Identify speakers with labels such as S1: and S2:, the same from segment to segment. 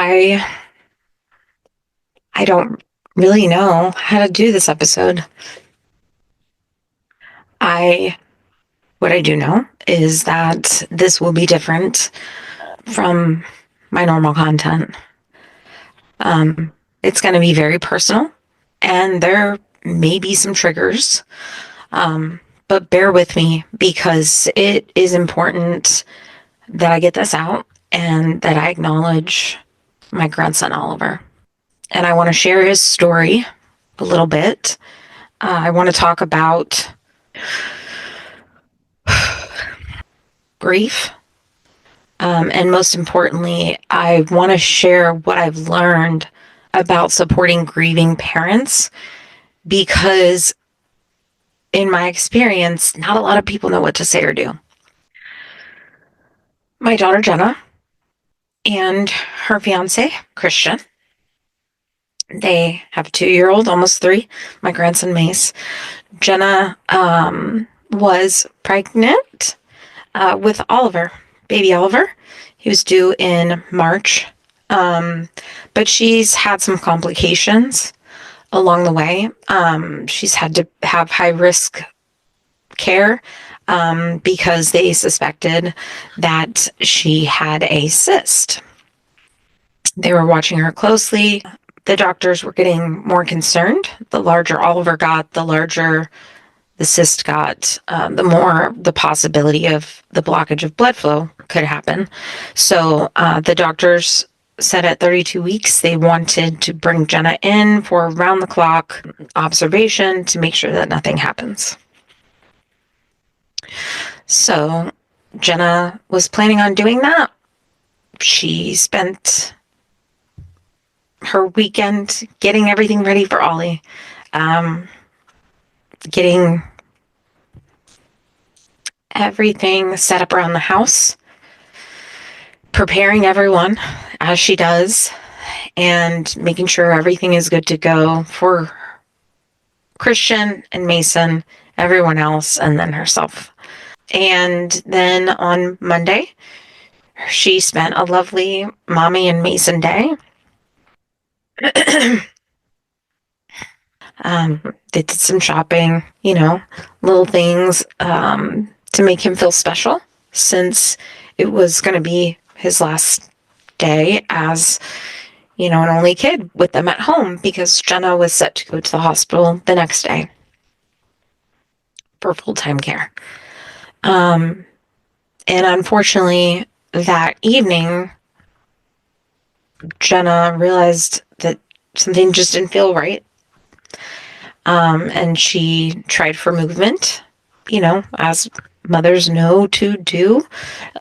S1: I I don't really know how to do this episode. I What I do know is that this will be different from my normal content. It's going to be very personal, and there may be some triggers, but bear with me because it is important that I get this out and that I acknowledge my grandson Oliver. And I want to share his story a little bit. I want to talk about grief. And most importantly, I want to share what I've learned about supporting grieving parents because, in my experience, not a lot of people know what to say or do. My daughter Jenna and her fiance Christian, they have a 2-year old, almost three, my grandson Mace. Jenna was pregnant with Oliver, baby Oliver. He was due in March, but she's had some complications along the way. She's had to have high risk care because they suspected that she had a cyst. They were watching her closely. The doctors were getting more concerned. The larger Oliver got, the larger the cyst got, the more the possibility of the blockage of blood flow could happen. So the doctors said at 32 weeks they wanted to bring Jenna in for round the clock observation to make sure that nothing happens. So Jenna was planning on doing that. She spent her weekend getting everything ready for Ollie, getting everything set up around the house, preparing everyone as she does, and making sure everything is good to go for Christian and Mason, everyone else, and then herself. And then on Monday, she spent a lovely mommy and Mason day. They did some shopping, little things to make him feel special since it was going to be his last day as, an only kid with them at home because Jenna was set to go to the hospital the next day for full-time care. And unfortunately, that evening, Jenna realized that something just didn't feel right. And she tried for movement, as mothers know to do,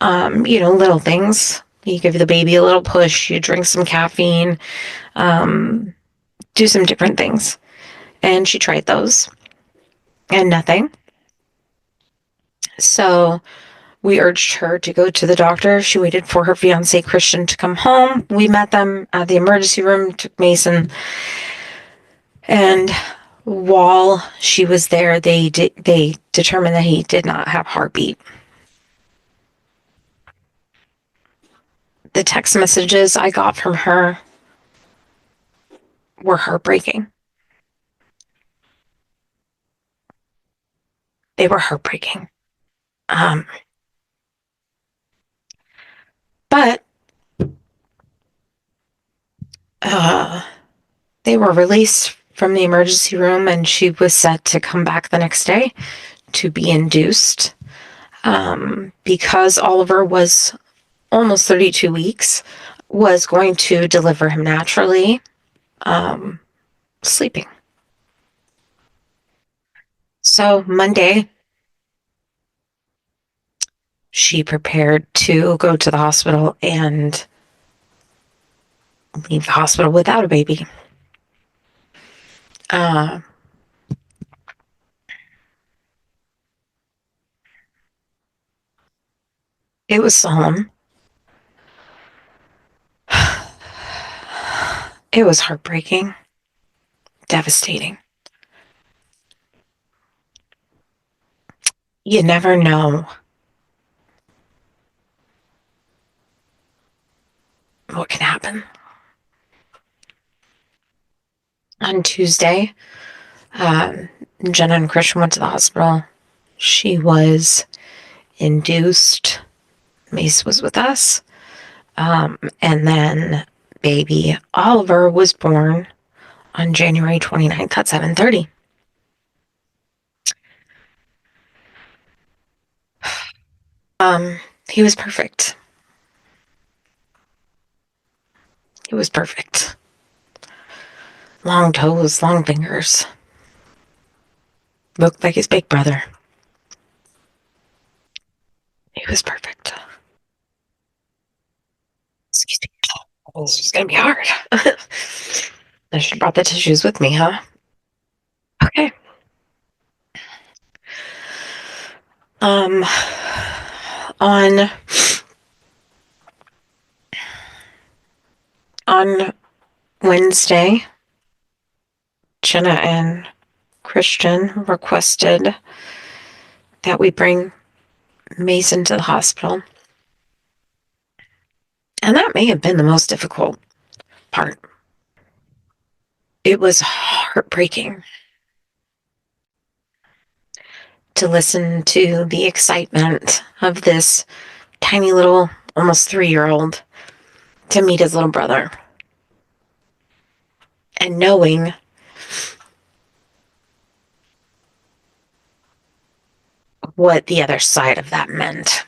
S1: little things. You give the baby a little push, you drink some caffeine, do some different things. And she tried those and nothing. So we urged her to go to the doctor. She waited for her fiance Christian to come home. We met them at the emergency room, took Mason, and while she was there, they determined that he did not have heartbeat. The text messages I got from her were heartbreaking. They were heartbreaking. But they were released from the emergency room, and she was set to come back the next day to be induced. Because Oliver was almost 32 weeks, was going to deliver him naturally, sleeping. So Monday, she prepared to go to the hospital and leave the hospital without a baby. It was solemn. It was heartbreaking, devastating. You never know what can happen. On Tuesday, um, Jenna and Christian went to the hospital. She was induced. Mace was with us. And then baby Oliver was born on January 29th at 7:30. He was perfect. He was perfect. Long toes, long fingers. Looked like his big brother. He was perfect. Excuse me. This is going to be hard. I should have brought the tissues with me, huh? Okay. Um, on on Wednesday, Jenna and Christian requested that we bring Mason to the hospital. And that may have been the most difficult part. It was heartbreaking to listen to the excitement of this tiny little, almost 3-year-old to meet his little brother. And knowing what the other side of that meant.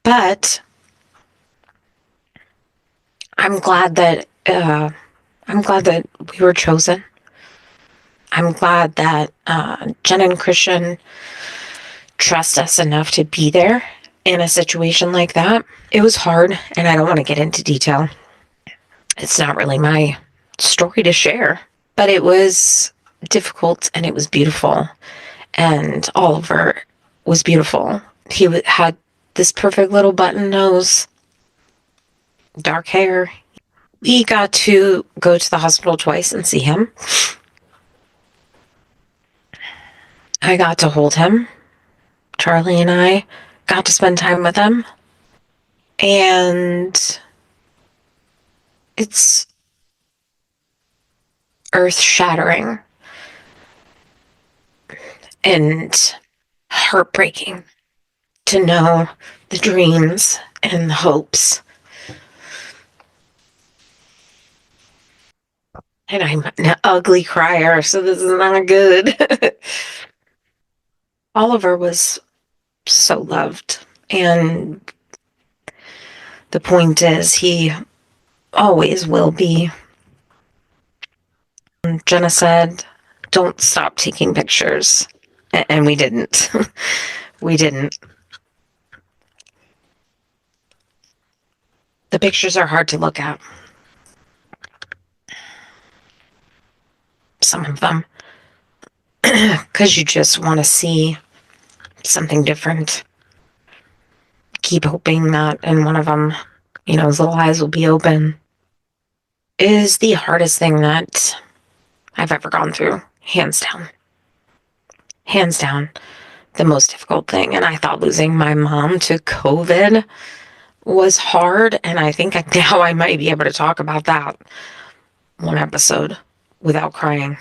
S1: But I'm glad that we were chosen. I'm glad that Jen and Christian trust us enough to be there in a situation like that. It was hard, and I don't want to get into detail. It's not really my story to share, but it was difficult and it was beautiful. And Oliver was beautiful. He had this perfect little button nose, dark hair. We got to go to the hospital twice and see him. I got to hold him. Charlie and I got to spend time with him. And it's earth-shattering and heartbreaking to know the dreams and the hopes. And I'm an ugly crier, so this is not good. Oliver was so loved. And the point is, he always will be. Jenna said, don't stop taking pictures. And we didn't. We didn't. The pictures are hard to look at. Some of them. Because you just want to see something different. Keep hoping that in one of them, his little eyes will be open. It is the hardest thing that I've ever gone through, hands down. Hands down, the most difficult thing. And I thought losing my mom to COVID was hard. And I think now I might be able to talk about that one episode without crying.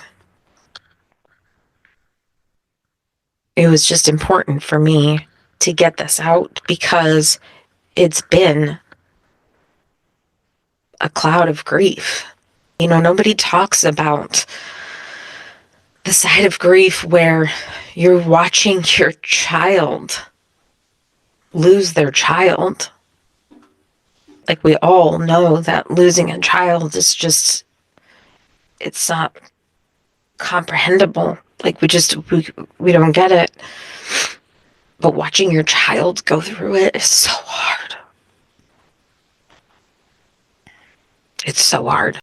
S1: It was just important for me to get this out because it's been a cloud of grief. Nobody talks about the side of grief where you're watching your child lose their child. Like, we all know that losing a child is just, it's not comprehensible. Like, we don't get it. But watching your child go through it is so hard. It's so hard.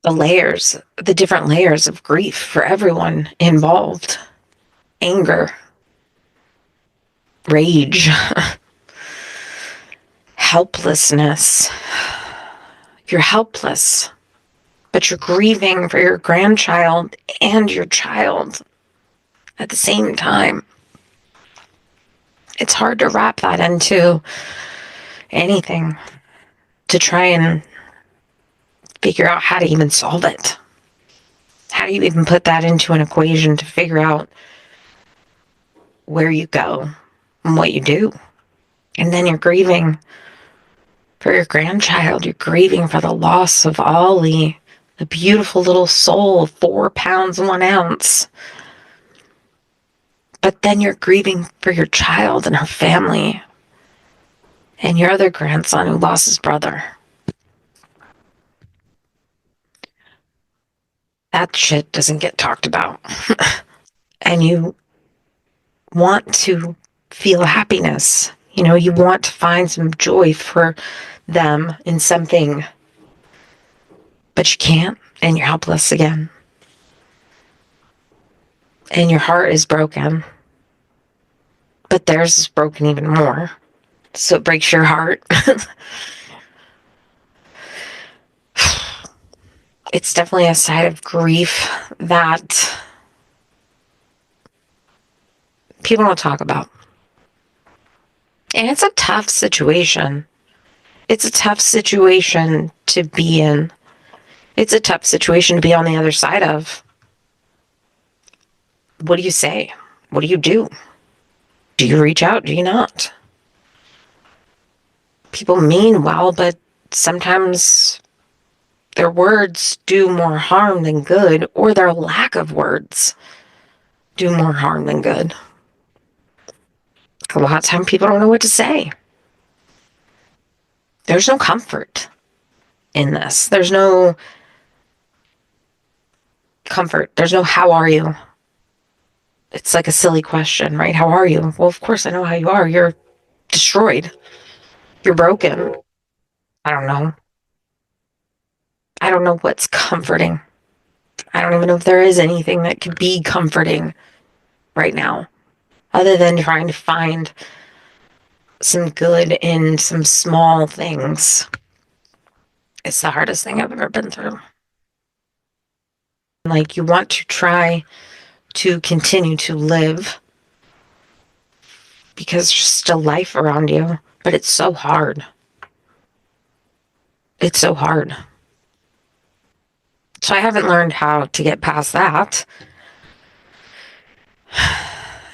S1: The different layers of grief for everyone involved. Anger, rage, helplessness. You're helpless, but you're grieving for your grandchild and your child at the same time. It's hard to wrap that into anything, to try and figure out how to even solve it. How do you even put that into an equation to figure out where you go and what you do? And then you're grieving for your grandchild. You're grieving for the loss of Ollie, the beautiful little soul, 4 pounds, 1 ounce. But then you're grieving for your child and her family and your other grandson who lost his brother. That shit doesn't get talked about. And you want to feel happiness. You know, you want to find some joy for them in something, but you can't, and you're helpless again. And your heart is broken, but theirs is broken even more. So it breaks your heart. It's definitely a side of grief that people don't talk about. And it's a tough situation. It's a tough situation to be in. It's a tough situation to be on the other side of. What do you say? What do you do? Do you reach out? Do you not? People mean well, but sometimes their words do more harm than good, or their lack of words do more harm than good. A lot of times people don't know what to say. There's no comfort in this. There's no comfort. There's no how are you? It's like a silly question, right? How are you? Well, of course I know how you are. You're destroyed. You're broken. I don't know. I don't know what's comforting. I don't even know if there is anything that could be comforting right now, other than trying to find some good in some small things. It's the hardest thing I've ever been through. Like, you want to try to continue to live because there's still life around you, but it's so hard. It's so hard. So I haven't learned how to get past that.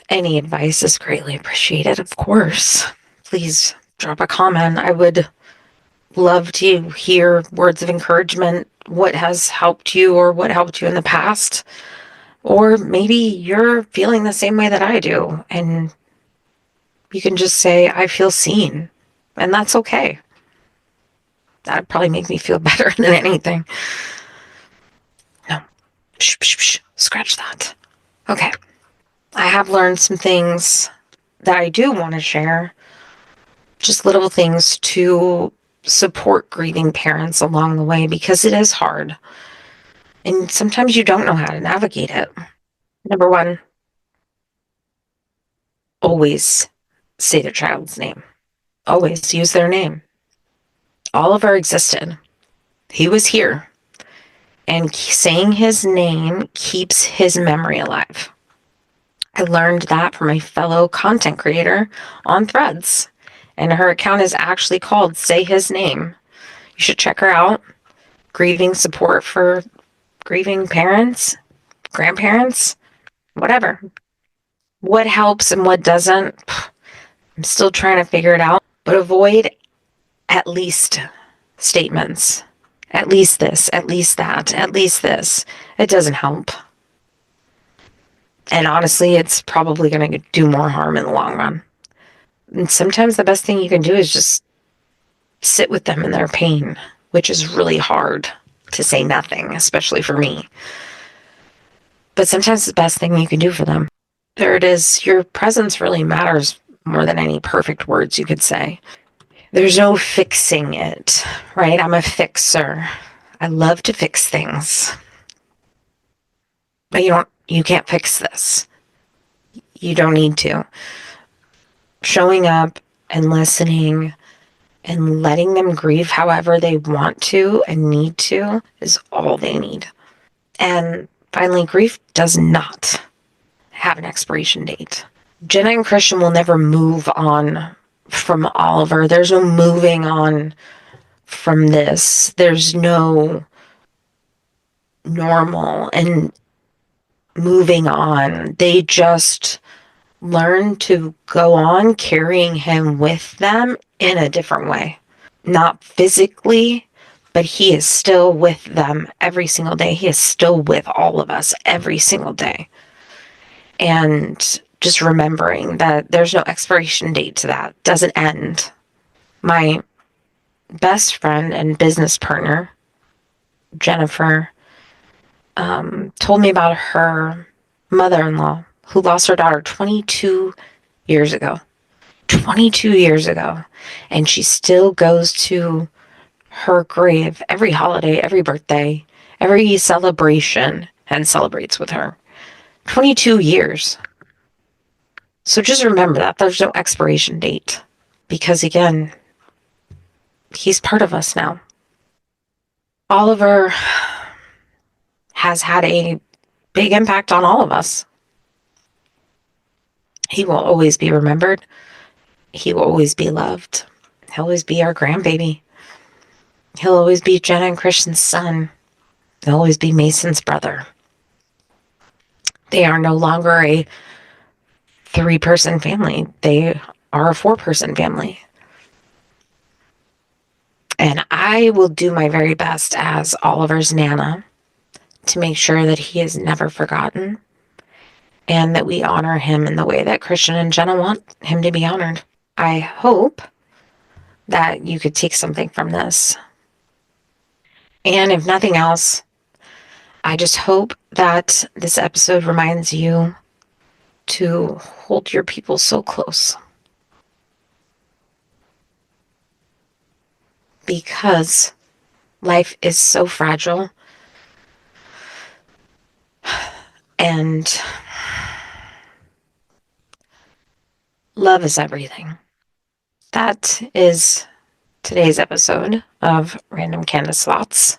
S1: Any advice is greatly appreciated, of course. Please drop a comment. I would love to hear words of encouragement, what has helped you or what helped you in the past. Or maybe you're feeling the same way that I do, and you can just say, I feel seen, and that's okay. That'd probably make me feel better than anything. No, scratch that. Okay. I have learned some things that I do want to share. Just little things to support grieving parents along the way, because it is hard. And sometimes you don't know how to navigate it. Number one, always say their child's name. Always use their name. Oliver existed. He was here. And saying his name keeps his memory alive. I learned that from a fellow content creator on Threads. And her account is actually called Say His Name. You should check her out. Grieving support for grieving parents, grandparents, whatever. What helps and what doesn't, I'm still trying to figure it out. But avoid at least statements. At least this, at least that, at least this. It doesn't help. And honestly, it's probably going to do more harm in the long run. And sometimes the best thing you can do is just sit with them in their pain, which is really hard to say nothing, especially for me. But sometimes the best thing you can do for them. There it is. Your presence really matters more than any perfect words you could say. There's no fixing it, right? I'm a fixer. I love to fix things. But you can't fix this. You don't need to. Showing up and listening and letting them grieve however they want to and need to is all they need. And finally, grief does not have an expiration date. Jenna and Christian will never move on from Oliver. There's no moving on from this. There's no normal and moving on. They just learn to go on carrying him with them in a different way. Not physically, but he is still with them every single day. He is still with all of us every single day. And just remembering that there's no expiration date to that. It doesn't end. My best friend and business partner, Jennifer, told me about her mother-in-law who lost her daughter 22 years ago. 22 years ago. And she still goes to her grave every holiday, every birthday, every celebration, and celebrates with her. 22 years. So just remember that there's no expiration date. Because again, he's part of us now. Oliver has had a big impact on all of us. He will always be remembered. He will always be loved. He'll always be our grandbaby. He'll always be Jenna and Christian's son. He'll always be Mason's brother. They are no longer a 3-person family. They are a 4-person family. And I will do my very best as Oliver's Nana to make sure that he is never forgotten and that we honor him in the way that Christian and Jenna want him to be honored. I hope that you could take something from this. And if nothing else, I just hope that this episode reminds you to hold your people so close. Because life is so fragile. And love is everything. That is today's episode of Random Candace Thoughts.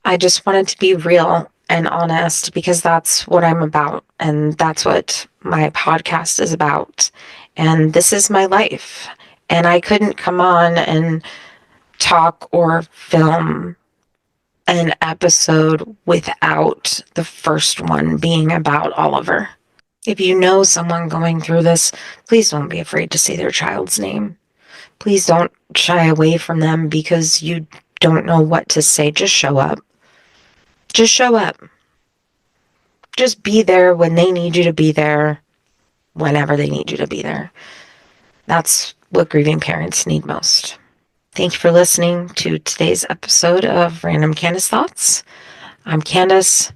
S1: I just wanted to be real and honest because that's what I'm about. And that's what my podcast is about. And this is my life. And I couldn't come on and talk or film an episode without the first one being about Oliver. If you know someone going through this, please don't be afraid to say their child's name. Please don't shy away from them because you don't know what to say. Just show up. Just show up. Just be there when they need you to be there, whenever they need you to be there. That's what grieving parents need most. Thank you for listening to today's episode of Random Candace Thoughts. I'm Candace,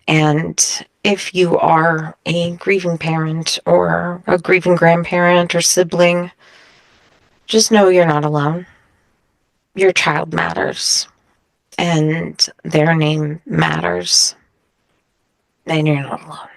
S1: and if you are a grieving parent or a grieving grandparent or sibling, just know you're not alone. Your child matters, and their name matters, and you're not alone.